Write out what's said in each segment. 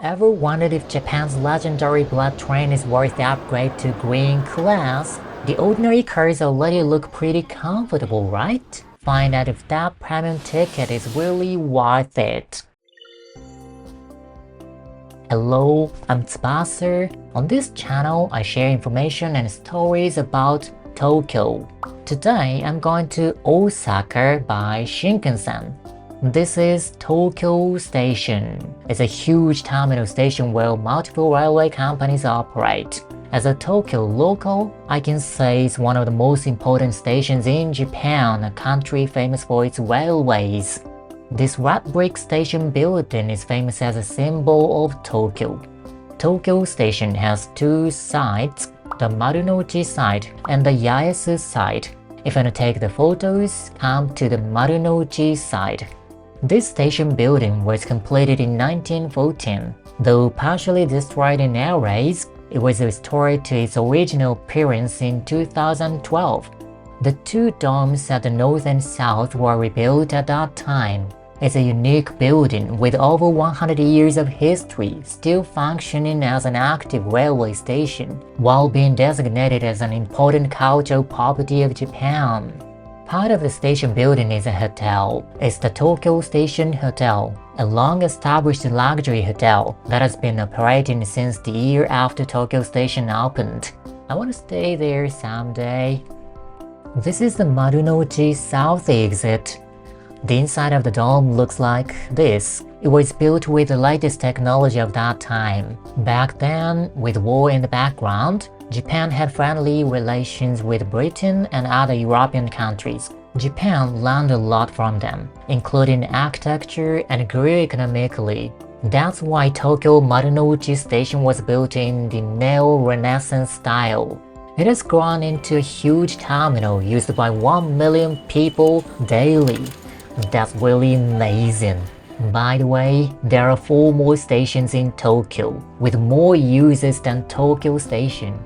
Ever wondered if Japan's legendary blood train is worth the upgrade to green class? The ordinary cars already look pretty comfortable, right? Find out if that premium ticket is really worth it. Hello, I'm Tsubasa. On this channel, I share information and stories about Tokyo. Today, I'm going to Osaka by Shinkansen. This is Tokyo Station. It's a huge terminal station where multiple railway companies operate. As a Tokyo local, I can say it's one of the most important stations in Japan, a country famous for its railways. This red brick station building is famous as a symbol of Tokyo. Tokyo Station has two sides, the Marunouchi side and the Yaesu side. If you want to take the photos, come to the Marunouchi side. This station building was completed in 1914. Though partially destroyed in air raids, it was restored to its original appearance in 2012. The two domes at the north and south were rebuilt at that time. It's a unique building with over 100 years of history, still functioning as an active railway station, while being designated as an important cultural property of Japan. Part of the station building is a hotel. It's the Tokyo Station Hotel, a long-established luxury hotel that has been operating since the year after Tokyo Station opened. I want to stay there someday. This is the Marunouchi South exit. The inside of the dome looks like this. It was built with the latest technology of that time. Back then, with war in the background, Japan had friendly relations with Britain and other European countries. Japan learned a lot from them, including architecture, and grew economically. That's why Tokyo Marunouchi Station was built in the neo-Renaissance style. It has grown into a huge terminal used by 1 million people daily. That's really amazing. By the way, there are 4 more stations in Tokyo, with more users than Tokyo Station.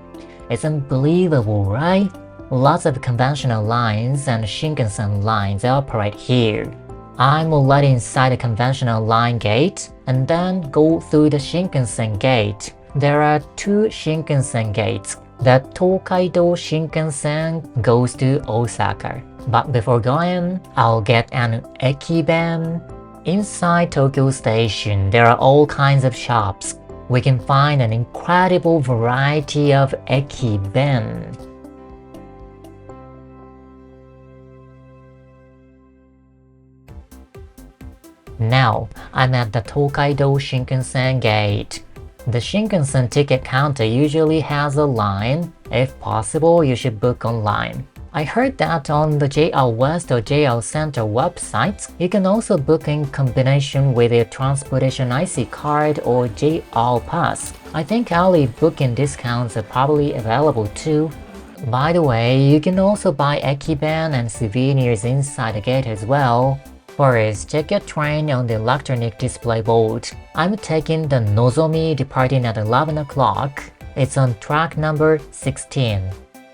It's unbelievable, right? Lots of conventional lines and Shinkansen lines operate here. I'm already inside the conventional line gate, and then go through the Shinkansen gate. There are 2 Shinkansen gates. The Tokaido Shinkansen goes to Osaka. But before going, I'll get an ekiben. Inside Tokyo Station, there are all kinds of shops. We can find an incredible variety of ekiben. Now, I'm at the Tokaido Shinkansen gate. The Shinkansen ticket counter usually has a line. If possible, you should book online. I heard that on the JR West or JR Center websites, you can also book in combination with your transportation IC card or JR Pass. I think early booking discounts are probably available too. By the way, you can also buy ekiben and souvenirs inside the gate as well. First, check your train on the electronic display board. I'm taking the Nozomi departing at 11 o'clock. It's on track number 16.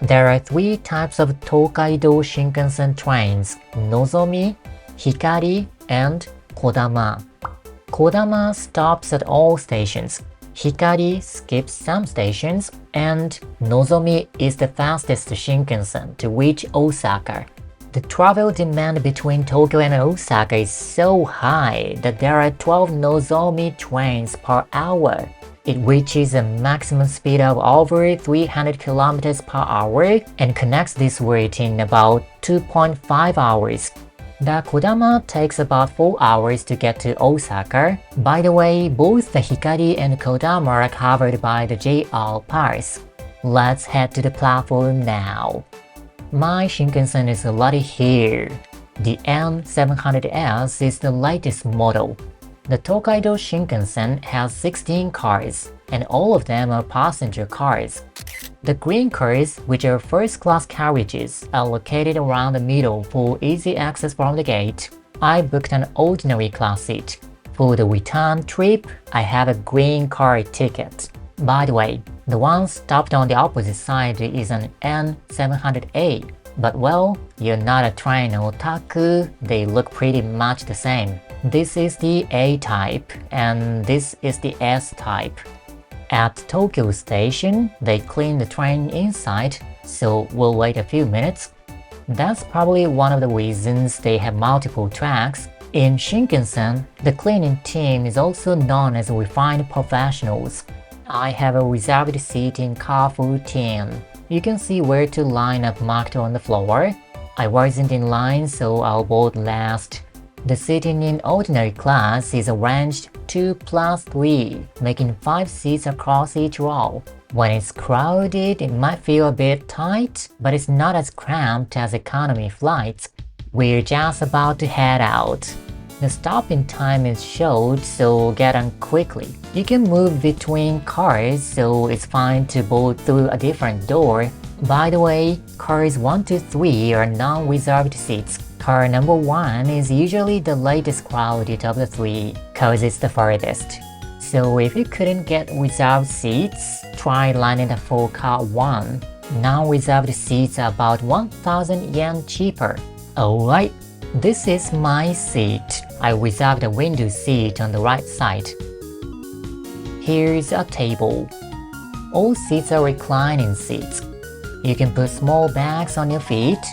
There are 3 types of Tokaido Shinkansen trains: Nozomi, Hikari, and Kodama. Kodama stops at all stations. Hikari skips some stations, and Nozomi is the fastest Shinkansen to reach Osaka. The travel demand between Tokyo and Osaka is so high that there are 12 Nozomi trains per hour. It reaches a maximum speed of over 300 km per hour and connects this route in about 2.5 hours. The Kodama takes about 4 hours to get to Osaka. By the way, both the Hikari and Kodama are covered by the JR Pass. Let's head to the platform now. My Shinkansen is already here. The N700S is the latest model. The Tokaido Shinkansen has 16 cars, and all of them are passenger cars. The green cars, which are first-class carriages, are located around the middle for easy access from the gate. I booked an ordinary class seat. For the return trip, I have a green car ticket. By the way, the one stopped on the opposite side is an N700A. But well, you're not a train otaku, they look pretty much the same. This is the A type, and this is the S type. At Tokyo Station, they clean the train inside, so we'll wait a few minutes. That's probably one of the reasons they have multiple tracks. In Shinkansen, the cleaning team is also known as refined professionals. I have a reserved seat in car 14. You can see where to line up marked on the floor. I wasn't in line, so I'll board last. The seating in ordinary class is arranged 2 plus 3, making 5 seats across each row. When it's crowded, it might feel a bit tight, but it's not as cramped as economy flights. We're just about to head out. The stopping time is short, so get on quickly. You can move between cars, so it's fine to board through a different door. By the way, cars 1 to 3 are non-reserved seats. Car number 1 is usually the latest crowded of the 3, cause it's the farthest. So if you couldn't get reserved seats, try lining up for car 1. Non-reserved seats are about 1,000 yen cheaper. Alright, this is my seat. I reserved a window seat on the right side. Here's a table. All seats are reclining seats. You can put small bags on your feet.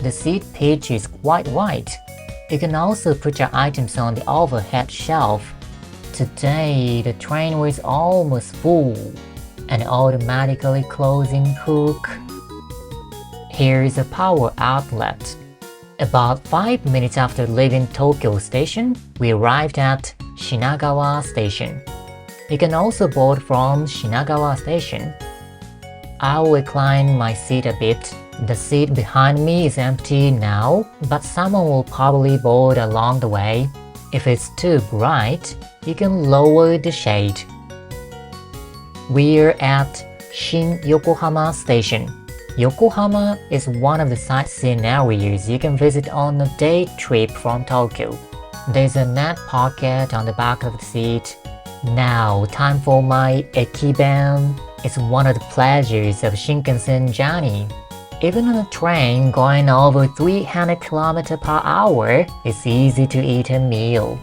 The seat pitch is quite wide. You can also put your items on the overhead shelf. Today, the train was almost full. An automatically closing hook. Here's a power outlet. About 5 minutes after leaving Tokyo Station, we arrived at Shinagawa Station. You can also board from Shinagawa Station. I'll recline my seat a bit. The seat behind me is empty now, but someone will probably board along the way. If it's too bright, you can lower the shade. We're at Shin Yokohama Station. Yokohama is one of the sightseeing areas you can visit on a day trip from Tokyo. There's a net pocket on the back of the seat. Now, time for my ekiben. It's one of the pleasures of Shinkansen journey. Even on a train going over 300 km per hour, it's easy to eat a meal.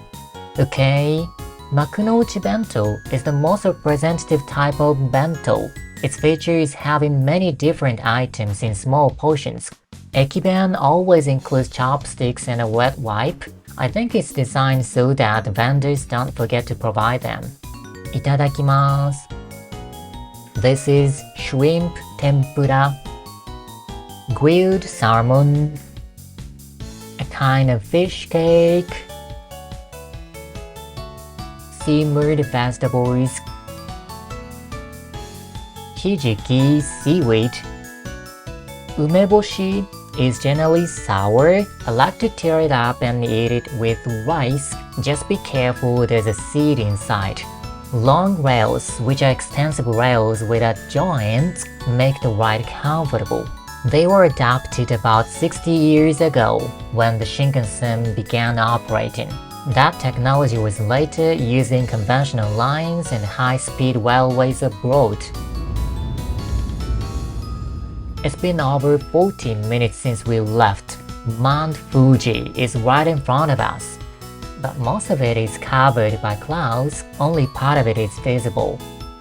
Okay, Makunouchi bento is the most representative type of bento. Its feature is having many different items in small portions. Ekiben always includes chopsticks and a wet wipe. I think it's designed so that vendors don't forget to provide them. Itadakimasu. This is shrimp tempura, grilled salmon, a kind of fish cake, simmered vegetables, hijiki seaweed. Umeboshi is generally sour. I like to tear it up and eat it with rice. Just be careful, there's a seed inside. Long rails, which are extensive rails without joints, make the ride comfortable. They were adopted about 60 years ago when the Shinkansen began operating. That technology was later used in conventional lines and high-speed railways abroad. It's been over 14 minutes since we left. Mount Fuji is right in front of us. But most of it is covered by clouds, only part of it is visible.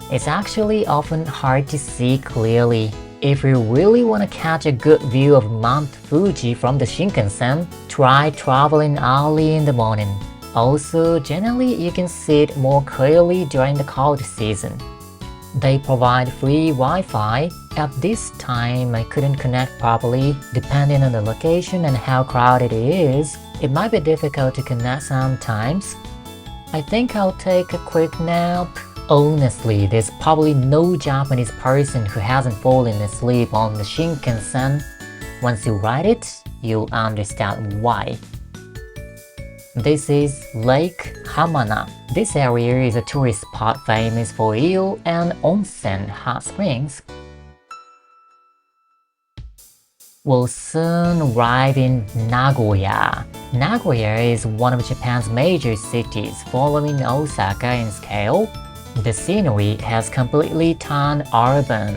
It's actually often hard to see clearly. If you really want to catch a good view of Mount Fuji from the Shinkansen, try traveling early in the morning. Also, generally you can see it more clearly during the cold season. They provide free Wi-Fi. At this time, I couldn't connect properly. Depending on the location and how crowded it is, it might be difficult to connect sometimes. I think I'll take a quick nap. Honestly, there's probably no Japanese person who hasn't fallen asleep on the Shinkansen. Once you ride it, you'll understand why. This is Lake Hamana. This area is a tourist spot famous for eel and onsen hot springs. We'll soon arrive in Nagoya. Nagoya is one of Japan's major cities, following Osaka in scale. The scenery has completely turned urban.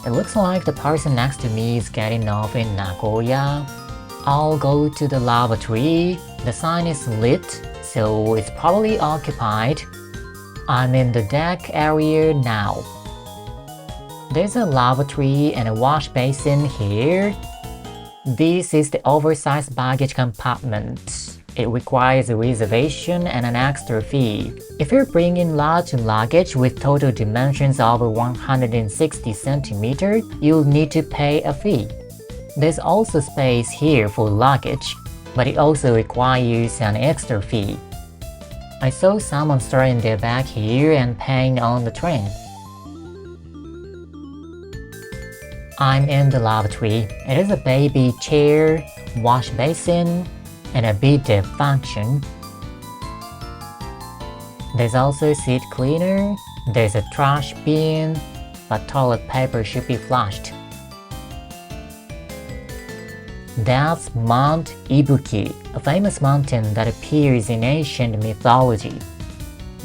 It looks like the person next to me is getting off in Nagoya. I'll go to the lavatory. The sign is lit, so it's probably occupied. I'm in the deck area now. There's a lavatory and a wash basin here. This is the oversized baggage compartment. It requires a reservation and an extra fee. If you're bringing large luggage with total dimensions over 160 centimeters, you'll need to pay a fee. There's also space here for luggage, but it also requires an extra fee. I saw someone storing their bag here and paying on the train. I'm in the lavatory. It is a baby chair, wash basin, and a bidet function. There's also a seat cleaner, there's a trash bin, but toilet paper should be flushed. That's Mount Ibuki, a famous mountain that appears in ancient mythology.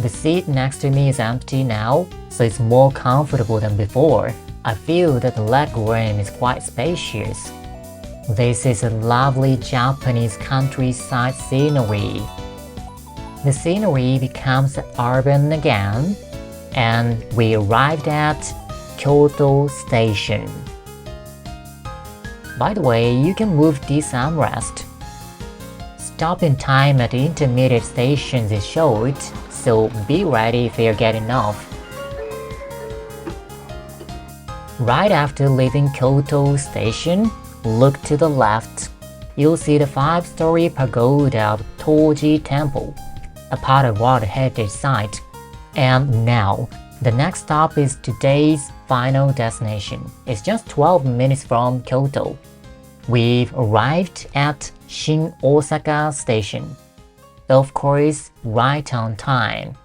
The seat next to me is empty now, so it's more comfortable than before. I feel that the leg room is quite spacious. This is a lovely Japanese countryside scenery. The scenery becomes urban again, and we arrived at Kyoto Station. By the way, you can move this armrest. Stopping time at intermediate stations is short, so be ready if you're getting off. Right after leaving Kyoto Station, look to the left. You'll see the 5-story pagoda of Toji Temple, a part of World Heritage Site. And now, the next stop is today's final destination. It's just 12 minutes from Kyoto. We've arrived at Shin-Osaka Station. Of course, right on time.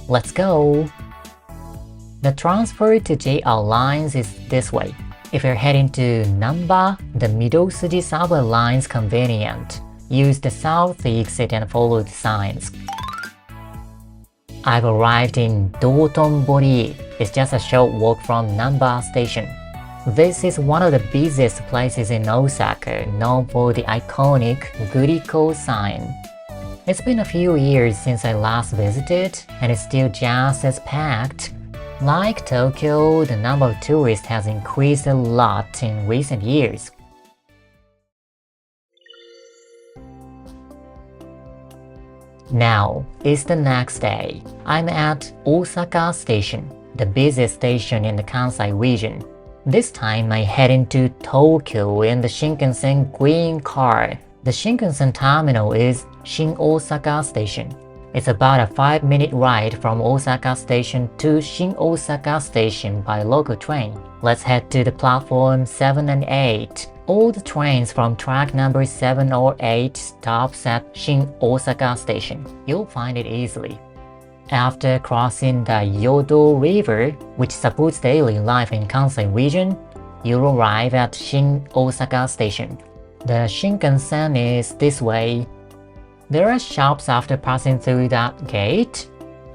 Let's go! The transfer to JR lines is this way. If you're heading to Namba, the Midōsuji subway line's convenient. Use the south exit and follow the signs. I've arrived in Dotonbori. It's just a short walk from Namba Station. This is one of the busiest places in Osaka, known for the iconic Guriko sign. It's been a few years since I last visited, and it's still just as packed. Like Tokyo, the number of tourists has increased a lot in recent years. Now, it's the next day. I'm at Osaka Station, the busiest station in the Kansai region. This time I head into Tokyo in the Shinkansen Green Car. The Shinkansen terminal is Shin-Osaka Station. It's about a 5-minute ride from Osaka Station to Shin-Osaka Station by local train. Let's head to the platform 7 and 8. All the trains from track number 7 or 8 stops at Shin-Osaka Station. You'll find it easily. After crossing the Yodo River, which supports daily life in Kansai region, you'll arrive at Shin-Osaka Station. The Shinkansen is this way. There are shops after passing through that gate,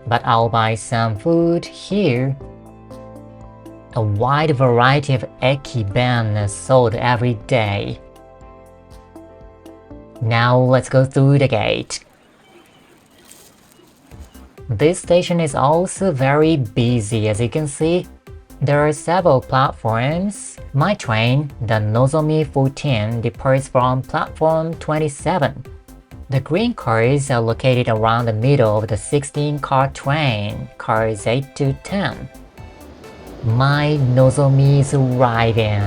but I'll buy some food here. A wide variety of ekiben is sold every day. Now let's go through the gate. This station is also very busy, as you can see. There are several platforms. My train, the Nozomi 14, departs from platform 27. The green cars are located around the middle of the 16-car train, cars 8 to 10. My Nozomi is arriving.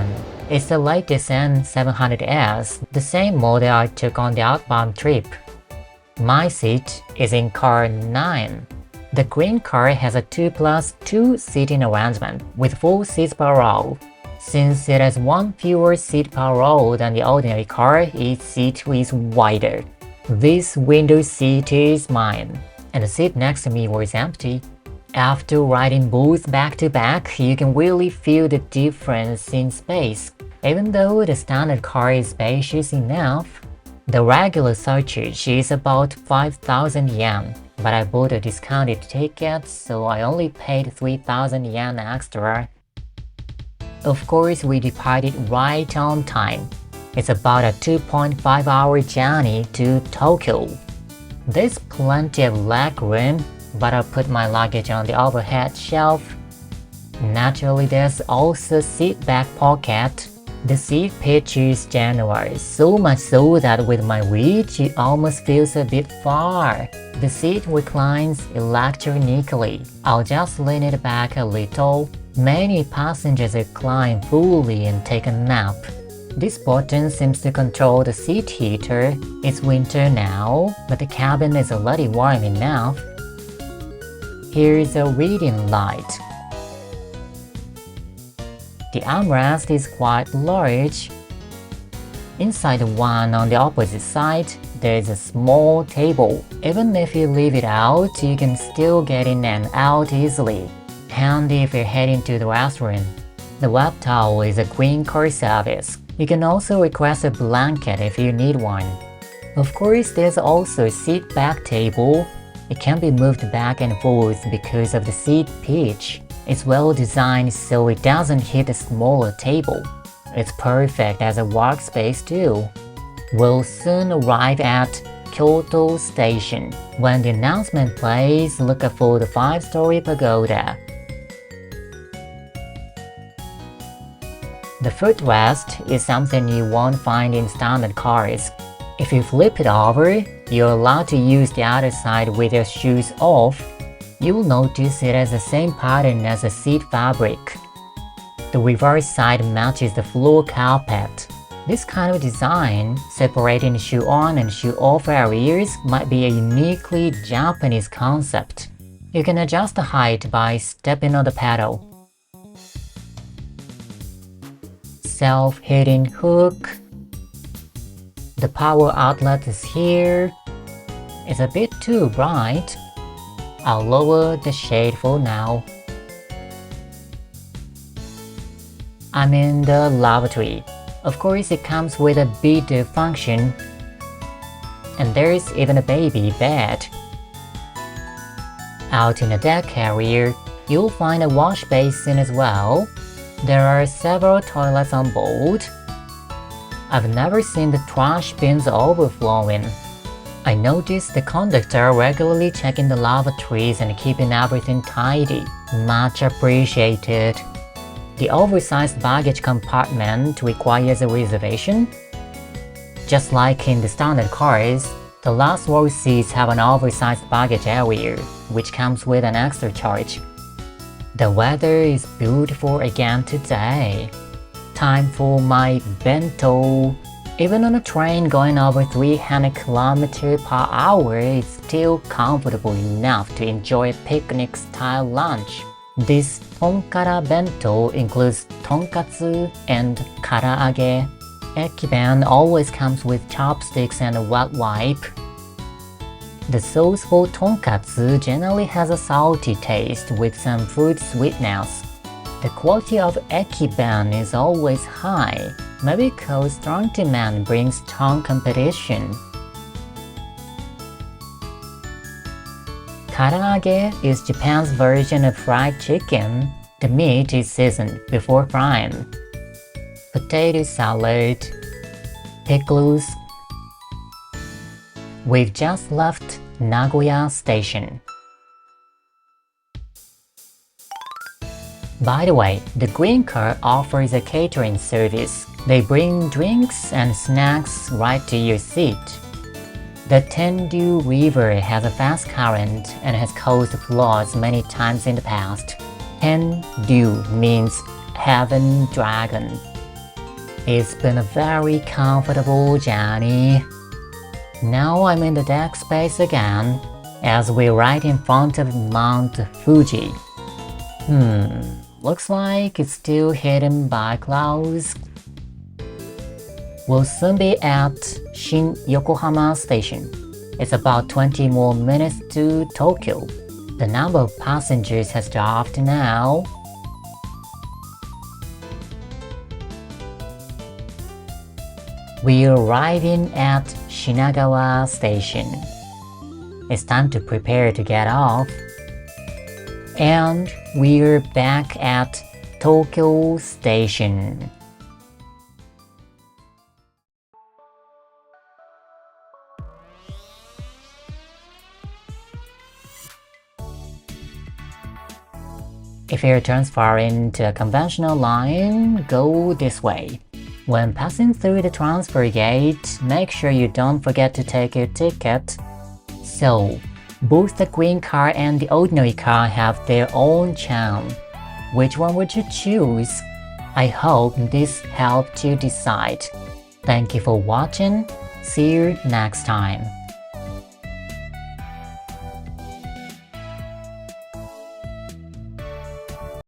It's the latest N700S, the same model I took on the outbound trip. My seat is in car 9. The green car has a 2+2 seating arrangement with 4 seats per row. Since it has 1 fewer seat per row than the ordinary car, each seat is wider. This window seat is mine, and the seat next to me was empty. After riding both back to back, you can really feel the difference in space. Even though the standard car is spacious enough, the regular surcharge is about 5,000 yen, but I bought a discounted ticket, so I only paid 3,000 yen extra. Of course, we departed right on time. It's about a 2.5-hour journey to Tokyo. There's plenty of leg room, but I'll put my luggage on the overhead shelf. Naturally, there's also a seat back pocket. The seat pitch is generous, so much so that with my reach, it almost feels a bit far. The seat reclines electronically. I'll just lean it back a little. Many passengers recline fully and take a nap. This button seems to control the seat heater. It's winter now, but the cabin is already warm enough. Here's a reading light. The armrest is quite large. Inside the one on the opposite side, there is a small table. Even if you leave it out, you can still get in and out easily. Handy if you're heading to the restroom. The web towel is a green car service. You can also request a blanket if you need one. Of course, there's also a seat back table. It can be moved back and forth because of the seat pitch. It's well designed so it doesn't hit the smaller table. It's perfect as a workspace too. We'll soon arrive at Kyoto Station. When the announcement plays, look out for the 5-story pagoda. The footrest is something you won't find in standard cars. If you flip it over, you're allowed to use the other side with your shoes off. You'll notice it has the same pattern as the seat fabric. The reverse side matches the floor carpet. This kind of design, separating the shoe on and shoe off areas, might be a uniquely Japanese concept. You can adjust the height by stepping on the pedal. Self-heating hook. The power outlet is here. It's a bit too bright. I'll lower the shade for now. I'm in the lavatory. Of course, it comes with a bidet function. And there's even a baby bed. Out in the deck area, you'll find a wash basin as well. There are several toilets on board. I've never seen the trash bins overflowing. I noticed the conductor regularly checking the lavatories and keeping everything tidy. Much appreciated. The oversized baggage compartment requires a reservation. Just like in the standard cars, the last row seats have an oversized baggage area, which comes with an extra charge. The weather is beautiful again today. Time for my bento. Even on a train going over 300 km per hour, it's still comfortable enough to enjoy a picnic-style lunch. This tonkara bento includes tonkatsu and karaage. Ekiben always comes with chopsticks and a wet wipe. The sauce for tonkatsu generally has a salty taste with some fruit sweetness. The quality of ekiben is always high, maybe because strong demand brings strong competition. Karaage is Japan's version of fried chicken. The meat is seasoned before frying. Potato salad, pickles. We've just left Nagoya Station. By the way, the Green Car offers a catering service. They bring drinks and snacks right to your seat. The Tendu River has a fast current and has caused floods many times in the past. Tendu means heaven dragon. It's been a very comfortable journey. Now I'm in the deck space again, as we're right in front of Mount Fuji. Looks like it's still hidden by clouds. We'll soon be at Yokohama Station. It's about 20 more minutes to Tokyo. The number of passengers has dropped now. We're arriving at Shinagawa Station. It's time to prepare to get off. And we're back at Tokyo Station. If you're transferring to a conventional line, go this way. When passing through the transfer gate, make sure you don't forget to take your ticket. So, both the green car and the ordinary car have their own charm. Which one would you choose? I hope this helped you decide. Thank you for watching. See you next time.